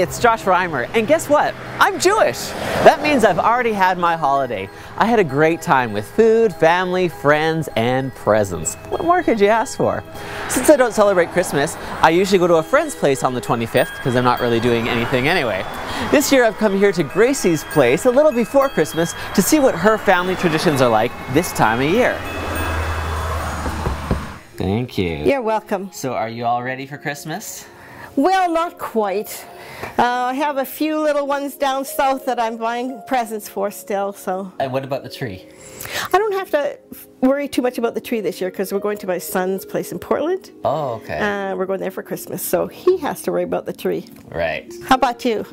Hey, it's Josh Reimer, and guess what? I'm Jewish! That means I've already had my holiday. I had a great time with food, family, friends, and presents. What more could you ask for? Since I don't celebrate Christmas, I usually go to a friend's place on the 25th because I'm not really doing anything anyway. This year I've come here to Gracie's place a little before Christmas to see what her family traditions are like this time of year. Thank you. You're welcome. So are you all ready for Christmas? Well, not quite. I have a few little ones down south that I'm buying presents for still, so. And what about the tree? I don't have to worry too much about the tree this year because we're going to my son's place in Portland. Oh, okay. We're going there for Christmas, so he has to worry about the tree. Right. How about you?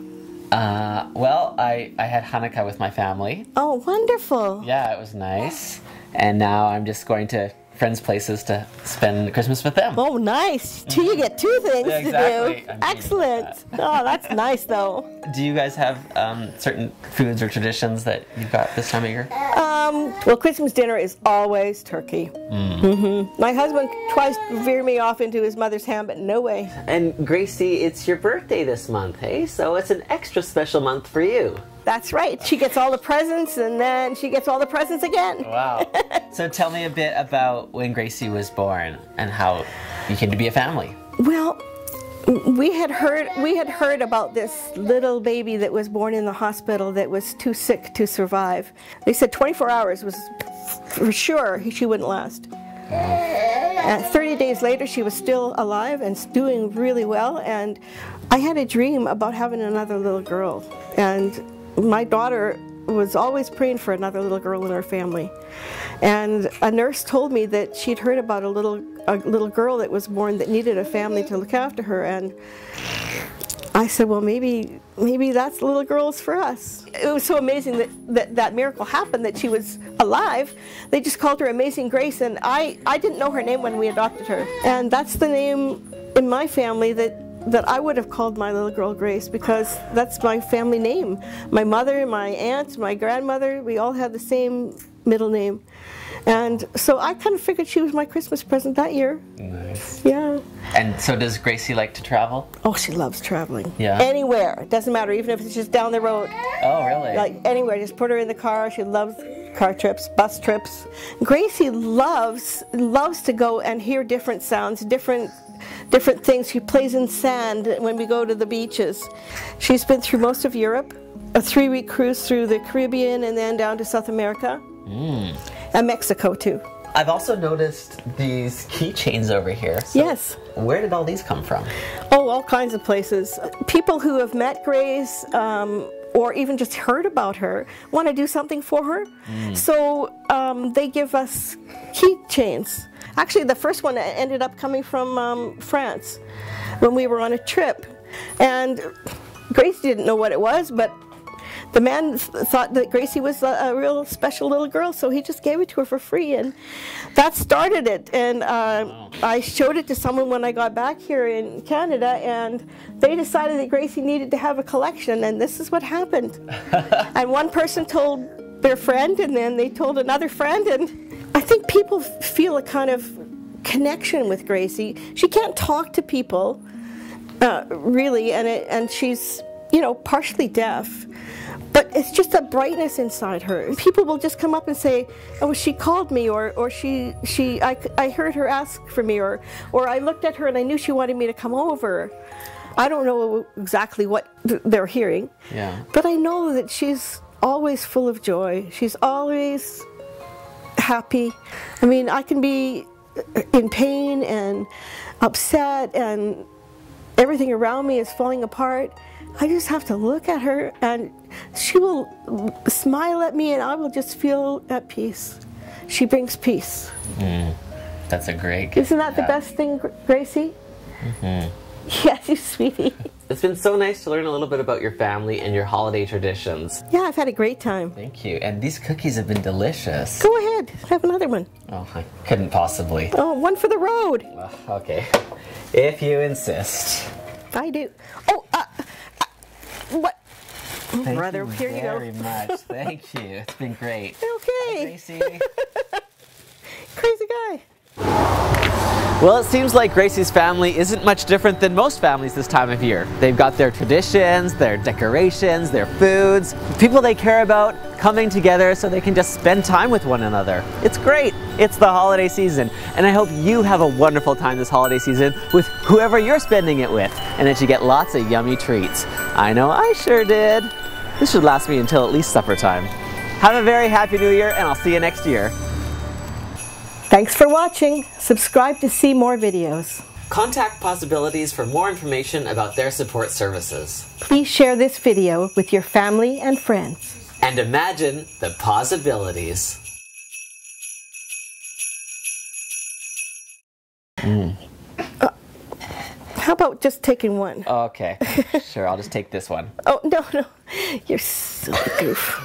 Well, I had Hanukkah with my family. Oh, wonderful. Yeah, it was nice. And now I'm just going to friends' places to spend Christmas with them. Oh, nice. You get two things Yeah, exactly. to do. Excellent. Oh, that's nice, though. Do you guys have certain foods or traditions that you've got this time of year? Well, Christmas dinner is always turkey. My husband tries to veer me off into his mother's ham, but no way. And Gracie, it's your birthday this month, hey? So it's an extra special month for you. That's right. She gets all the presents, and then she gets all the presents again. Wow. So tell me a bit about when Gracie was born and how you came to be a family. Well, we had heard about this little baby that was born in the hospital that was too sick to survive. They said 24 hours was for sure she wouldn't last. 30 days later, she was still alive and doing really well. And I had a dream about having another little girl. And my daughter was always praying for another little girl in her family. And a nurse told me that she'd heard about a little girl that was born that needed a family to look after her. And I said, well, maybe that's the little girl's for us. It was so amazing that miracle happened, that she was alive. They just called her Amazing Grace, and I didn't know her name when we adopted her. And that's the name in my family that I would have called my little girl Grace, because that's my family name. My mother, my aunt, my grandmother, we all had the same middle name. And so I kind of figured she was my Christmas present that year. Nice. Yeah. And so does Gracie like to travel? Oh, she loves traveling. Yeah. Anywhere. It doesn't matter, even if it's just down the road. Oh, really? Like anywhere. Just put her in the car. She loves car trips, bus trips. Gracie loves to go and hear different sounds, different things. She plays in sand when we go to the beaches. She's been through most of Europe, a 3-week cruise through the Caribbean and then down to South America. And Mexico too. I've also noticed these keychains over here. So yes. Where did all these come from? Oh, all kinds of places. People who have met Grace or even just heard about her want to do something for her. So they give us keychains. Actually, the first one ended up coming from France when we were on a trip. And Grace didn't know what it was, but the man thought that Gracie was a real special little girl, so he just gave it to her for free, and that started it. And I showed it to someone when I got back here in Canada, and they decided that Gracie needed to have a collection, and this is what happened. And one person told their friend, and then they told another friend, and I think people feel a kind of connection with Gracie. She can't talk to people, really, and she's, you know, partially deaf. But it's just a brightness inside her. People will just come up and say, oh, she called me, or I heard her ask for me, or I looked at her and I knew she wanted me to come over. I don't know exactly what they're hearing, but I know that she's always full of joy. She's always happy. I mean, I can be in pain and upset and everything around me is falling apart. I just have to look at her and she will smile at me and I will just feel at peace. She brings peace. That's a great gift. Isn't that the best thing, Gracie? Yes, you sweetie. It's been so nice to learn a little bit about your family and your holiday traditions. Yeah, I've had a great time. Thank you. And these cookies have been delicious. Go ahead, have another one. Oh, I couldn't possibly. Oh, one for the road. Okay, if you insist. I do. Oh, what? Thank Brother, you here you go. very much. Thank you. It's been great. Okay. Hi, Gracie. Crazy guy. Well, it seems like Gracie's family isn't much different than most families this time of year. They've got their traditions, their decorations, their foods, people they care about coming together so they can just spend time with one another. It's great. It's the holiday season, and I hope you have a wonderful time this holiday season with whoever you're spending it with, and that you get lots of yummy treats. I know I sure did. This should last me until at least supper time. Have a very happy new year, and I'll see you next year. Thanks for watching. Subscribe to see more videos. Contact Possibilities for more information about their support services. Please share this video with your family and friends. And imagine the possibilities. How about just taking one? Okay, sure, I'll just take this one. Oh, no, no. You're silly goof.